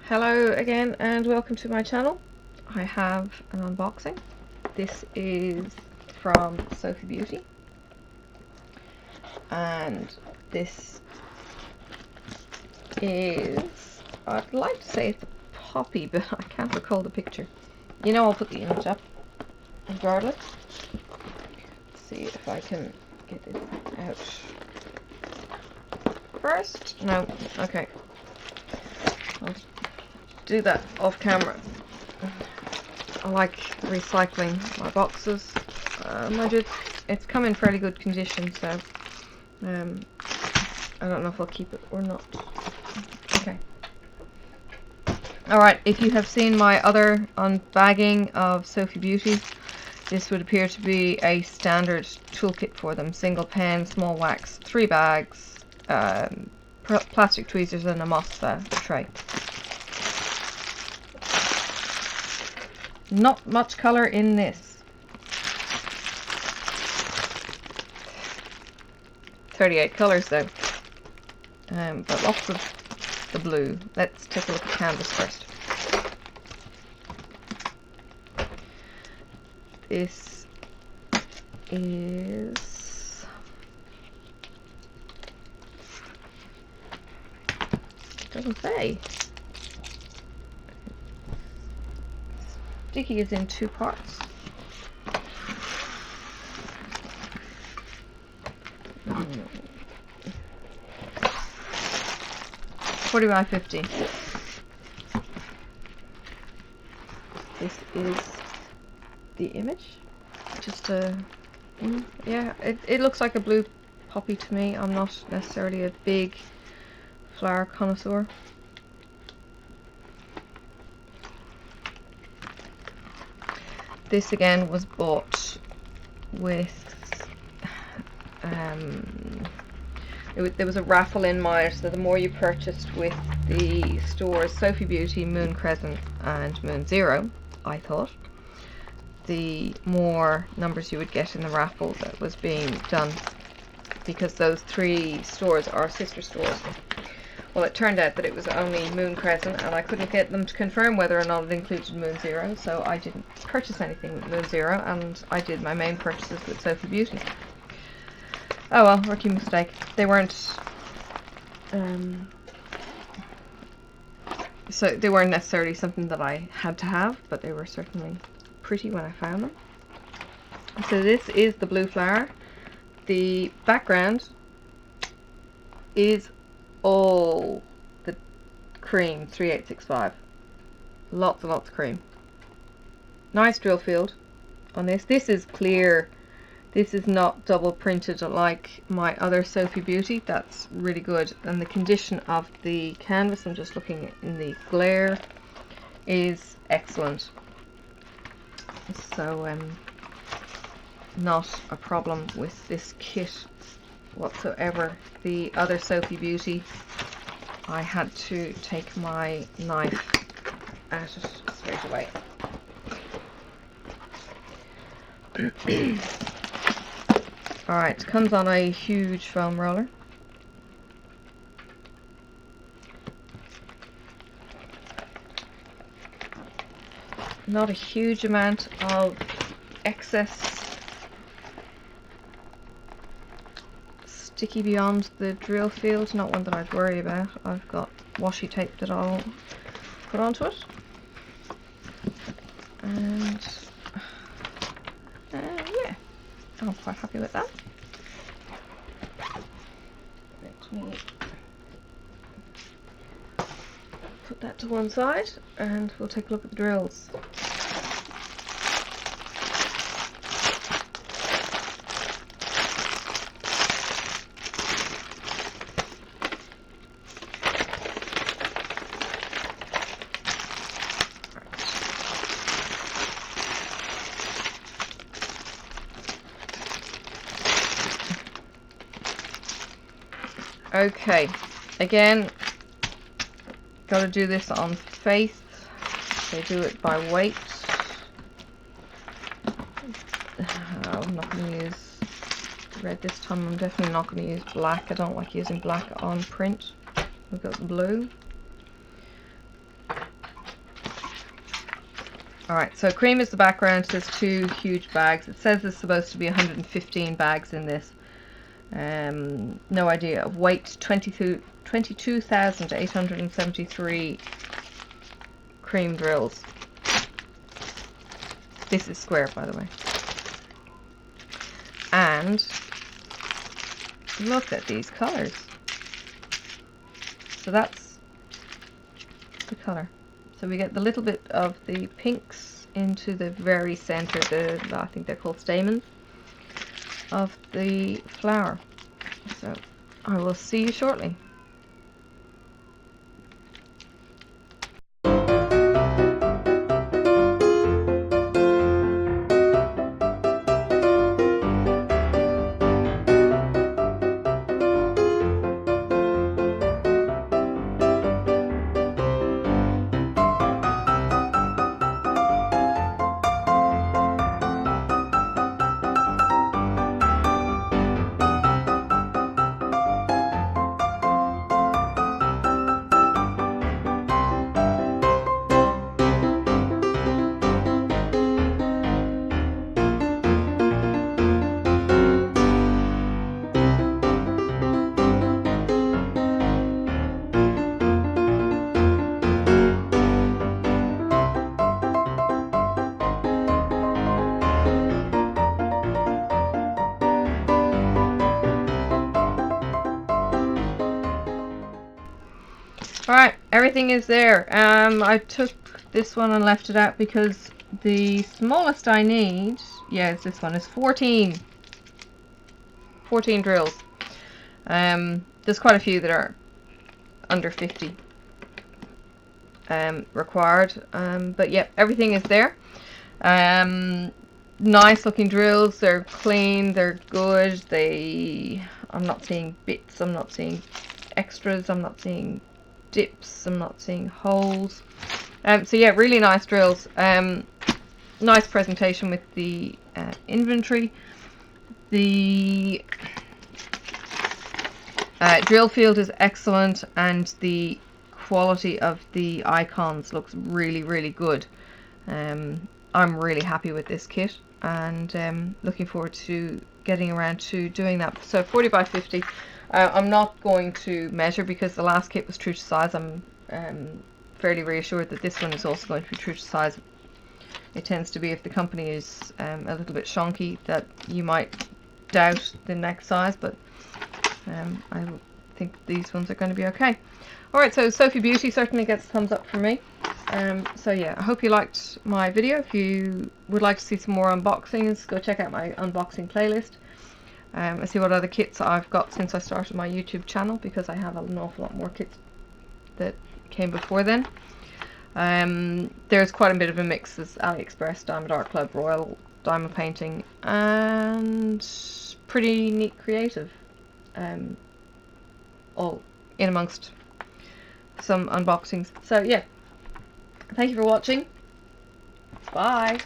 Hello again and welcome to my channel. I have an unboxing. This is from Sophie Beauty and this is, I'd like to say it's a poppy, but I can't recall the picture. You know, I'll put the image up regardless. Let's see if I can get this out first. No, okay. I'll do that off camera. I like recycling my boxes. It's come in fairly good condition, so I don't know if I'll keep it or not. Okay. Alright, if you have seen my other unbagging of Sophie Beauty, this would appear to be a standard toolkit for them. Single pen, small wax, 3 bags, plastic tweezers and a MOSFET tray. Not much colour in this. 38 colours though, but lots of the blue. Let's take a look at canvas first. This is doesn't say. Sticky is in 2 parts. Mm. 40 by 50. This is the image. Just yeah, it looks like a blue poppy to me. I'm not necessarily a big flower connoisseur. This again was bought with there was a raffle in mind, so the more you purchased with the stores Sophie Beauty, Moon Crescent and Moon Zero, I thought, the more numbers you would get in the raffle that was being done, because those 3 stores are sister stores. Well, it turned out that it was only Moon Crescent, and I couldn't get them to confirm whether or not it included Moon Zero, so I didn't purchase anything with Moon Zero, and I did my main purchases with Sophie Beauty. Oh well, rookie mistake. They weren't so they weren't necessarily something that I had to have, but they were certainly pretty when I found them. So this is the blue flower. The background is all the cream 3865. Lots and lots of cream. Nice drill field on this. This is clear. This is not double printed like my other Sophie Beauty. That's really good. And the condition of the canvas, I'm just looking in the glare, is excellent. So not a problem with this kit whatsoever. The other Sophie Beauty, I had to take my knife at it straight away. Alright, comes on a huge foam roller. Not a huge amount of excess sticky beyond the drill field, not one that I'd worry about. I've got washi tape that I'll put onto it. And yeah, I'm quite happy with that. Let me put that to one side and we'll take a look at the drills. Okay, again, got to do this on faith. They do it by weight. I'm not going to use red this time. I'm definitely not going to use black. I don't like using black on print. We've got blue. Alright, so cream is the background. There's 2 huge bags. It says there's supposed to be 115 bags in this. No idea of weight. 22,873 cream drills. This is square, by the way. And look at these colours. So that's the colour. So we get the little bit of the pinks into the very centre, I think they're called stamens, of the flower. So I will see you shortly. Alright, everything is there. I took this one and left it out because the smallest I need, yeah, it's this one, is 14 drills. There's quite a few that are under 50 required, but yeah, everything is there. Nice looking drills, they're clean, they're good, I'm not seeing bits, I'm not seeing extras, I'm not seeing dips, I'm not seeing holes. So yeah, really nice drills. Nice presentation with the inventory. The drill field is excellent, and the quality of the icons looks really, really good. I'm really happy with this kit, and looking forward to getting around to doing that. So 40 by 50. I'm not going to measure because the last kit was true to size. I'm fairly reassured that this one is also going to be true to size. It tends to be, if the company is a little bit shonky, that you might doubt the next size, but I think these ones are going to be okay. Alright, so Sophie Beauty certainly gets a thumbs up from me. So yeah, I hope you liked my video. If you would like to see some more unboxings, go check out my unboxing playlist. And see what other kits I've got since I started my YouTube channel, because I have an awful lot more kits that came before then. There's quite a bit of a mix. There's AliExpress, Diamond Art Club, Royal Diamond Painting, and pretty neat creative, all in amongst some unboxings. So yeah, thank you for watching. Bye.